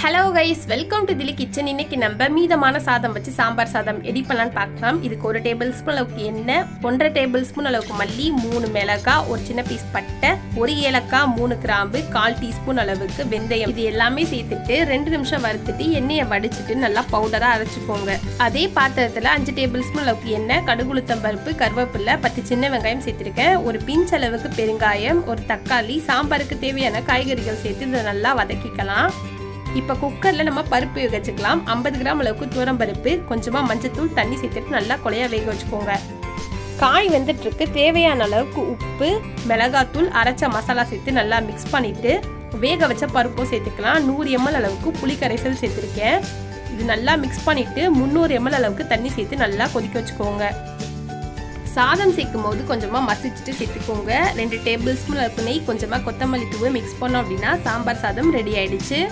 Hello guys, welcome to Thili Kitchen. இன்னைக்கு நம்ம மீதமான சாதம் வச்சு சாம்பார் சாதம் எடி பண்ணலான்னு பார்க்கலாம். இதுக்கு 1 டேபிள் ஸ்பூன் அளவுக்கு எண்ணெய், 1.5 டேபிள் ஸ்பூன் அளவுக்கு மல்லி, 3 மிளகாய், ஒரு சின்ன பீஸ் பட்டை, 1 ஏலக்காய், 3 கிராம்பு, 1/4 டீஸ்பூன் அளவுக்கு வெந்தயம், இது எல்லாமே சேர்த்துட்டு 2 நிமிஷம் வறுத்துட்டு எண்ணெயை வடிச்சிட்டு நல்லா பவுடரா அரைச்சிக்கோங்க. அதே பாத்திரத்துல 5 டேபிள் ஸ்பூன் அளவுக்கு எண்ணெய், கடுகு உளுத்தம் பருப்பு, கருவேப்பிலை, 10 சின்ன வெங்காயம் சேர்த்திருக்கேன், ஒரு பிஞ்ச் அளவுக்கு பெருங்காயம், ஒரு தக்காளி, சாம்பாருக்கு தேவையான காய்கறிகள் சேர்த்து இதை நல்லா வதக்கிக்கலாம். இப்போ குக்கரில் நம்ம பருப்பு வேக வச்சுக்கலாம். 50 கிராம் அளவுக்கு துவரம் பருப்பு, கொஞ்சமாக மஞ்சத்தூள், தண்ணி சேர்த்துட்டு நல்லா கொலையாக வேக வச்சுக்கோங்க. காய் வெந்துட்டுருக்கு. தேவையான அளவுக்கு உப்பு, மிளகாத்தூள், அரைச்ச மசாலா சேர்த்து நல்லா மிக்ஸ் பண்ணிவிட்டு வேக வச்ச பருப்பும் சேர்த்துக்கலாம். 100 ml அளவுக்கு புளி கரைசல் சேர்த்துருக்கேன். இது நல்லா மிக்ஸ் பண்ணிவிட்டு 300 ml அளவுக்கு தண்ணி சேர்த்து நல்லா கொதிக்க வச்சுக்கோங்க. சாதம் சேர்க்கும் போது கொஞ்சமாக மசிச்சுட்டு சேர்த்துக்கோங்க. 2 டேபிள் ஸ்பூன் அளவுக்கு நெய், கொஞ்சமாக கொத்தமல்லி தூவை மிக்ஸ் பண்ணோம் அப்படின்னா சாம்பார் சாதம் ரெடி ஆயிடுச்சு.